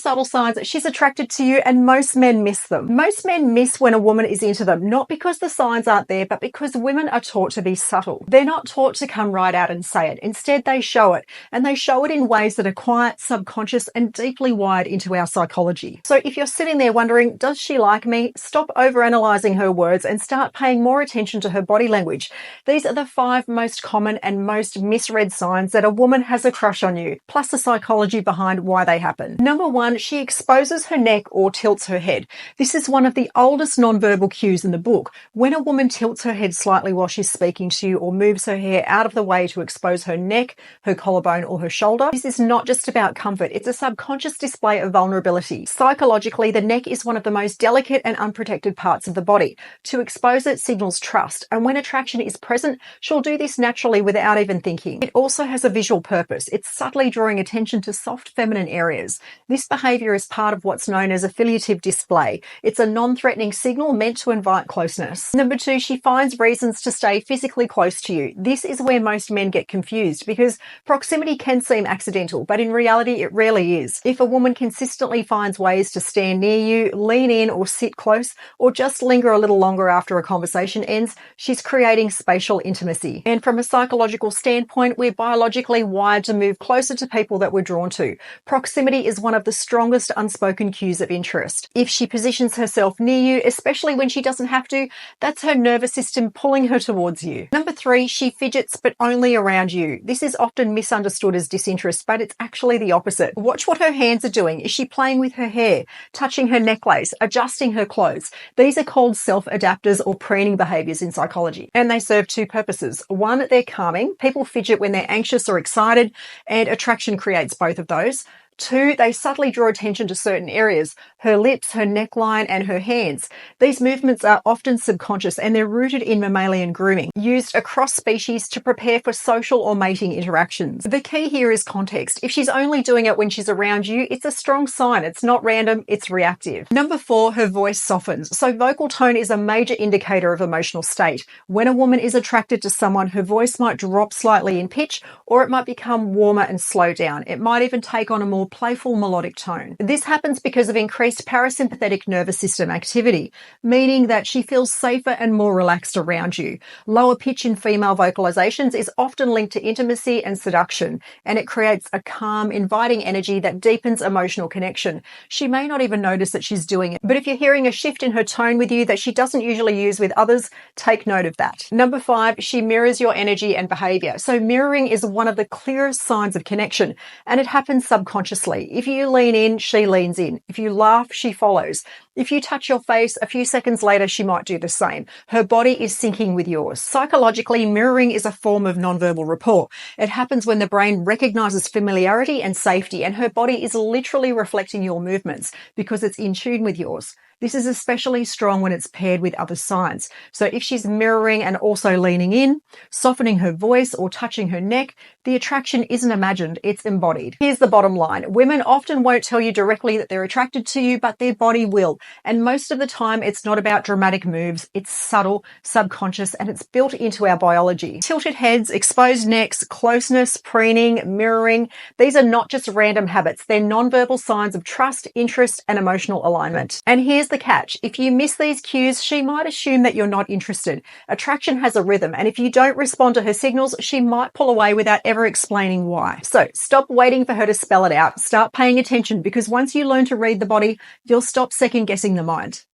subtle signs that she's attracted to you, and most men miss them. Most men miss when a woman is into them, not because the signs aren't there, but because women are taught to be subtle. They're not taught to come right out and say it. Instead, they show it, and they show it in ways that are quiet, subconscious, and deeply wired into our psychology. So if you're sitting there wondering, does she like me? Stop overanalyzing her words and start paying more attention to her body language. These are the 5 most common and most misread signs that a woman has a crush on you, plus the psychology behind why they happen. Number 1, she exposes her neck or tilts her head. This is one of the oldest nonverbal cues in the book. When a woman tilts her head slightly while she's speaking to you or moves her hair out of the way to expose her neck, her collarbone, or her shoulder, this is not just about comfort. It's a subconscious display of vulnerability. Psychologically, the neck is one of the most delicate and unprotected parts of the body. To expose it signals trust, and when attraction is present, she'll do this naturally without even thinking. It also has a visual purpose. It's subtly drawing attention to soft feminine areas. This behavior is part of what's known as affiliative display. It's a non-threatening signal meant to invite closeness. Number 2, she finds reasons to stay physically close to you. This is where most men get confused because proximity can seem accidental, but in reality, it rarely is. If a woman consistently finds ways to stand near you, lean in or sit close, or just linger a little longer after a conversation ends, she's creating spatial intimacy. And from a psychological standpoint, we're biologically wired to move closer to people that we're drawn to. Proximity is one of the strongest unspoken cues of interest. If she positions herself near you, especially when she doesn't have to, that's her nervous system pulling her towards you. Number 3, she fidgets, but only around you. This is often misunderstood as disinterest, but it's actually the opposite. Watch what her hands are doing. Is she playing with her hair, touching her necklace, adjusting her clothes? These are called self-adapters or preening behaviors in psychology, and they serve 2 purposes. 1, they're calming. People fidget when they're anxious or excited, and attraction creates both of those. 2, they subtly draw attention to certain areas, her lips, her neckline, and her hands. These movements are often subconscious and they're rooted in mammalian grooming, used across species to prepare for social or mating interactions. The key here is context. If she's only doing it when she's around you, it's a strong sign. It's not random, it's reactive. Number 4, her voice softens. So vocal tone is a major indicator of emotional state. When a woman is attracted to someone, her voice might drop slightly in pitch, or it might become warmer and slow down. It might even take on a more playful melodic tone. This happens because of increased parasympathetic nervous system activity, meaning that she feels safer and more relaxed around you. Lower pitch in female vocalizations is often linked to intimacy and seduction, and it creates a calm, inviting energy that deepens emotional connection. She may not even notice that she's doing it, but if you're hearing a shift in her tone with you that she doesn't usually use with others, take note of that. Number 5, she mirrors your energy and behavior. So mirroring is one of the clearest signs of connection, and it happens subconsciously. If you lean in, she leans in. If you laugh, she follows. If you touch your face, a few seconds later, she might do the same. Her body is syncing with yours. Psychologically, mirroring is a form of nonverbal rapport. It happens when the brain recognizes familiarity and safety, and her body is literally reflecting your movements because it's in tune with yours. This is especially strong when it's paired with other signs. So if she's mirroring and also leaning in, softening her voice or touching her neck, the attraction isn't imagined, it's embodied. Here's the bottom line. Women often won't tell you directly that they're attracted to you, but their body will. And most of the time, it's not about dramatic moves. It's subtle, subconscious, and it's built into our biology. Tilted heads, exposed necks, closeness, preening, mirroring. These are not just random habits. They're nonverbal signs of trust, interest, and emotional alignment. And here's the catch. If you miss these cues, she might assume that you're not interested. Attraction has a rhythm, and if you don't respond to her signals, she might pull away without ever explaining why. So stop waiting for her to spell it out. Start paying attention, because once you learn to read the body, you'll stop second guessing the mind.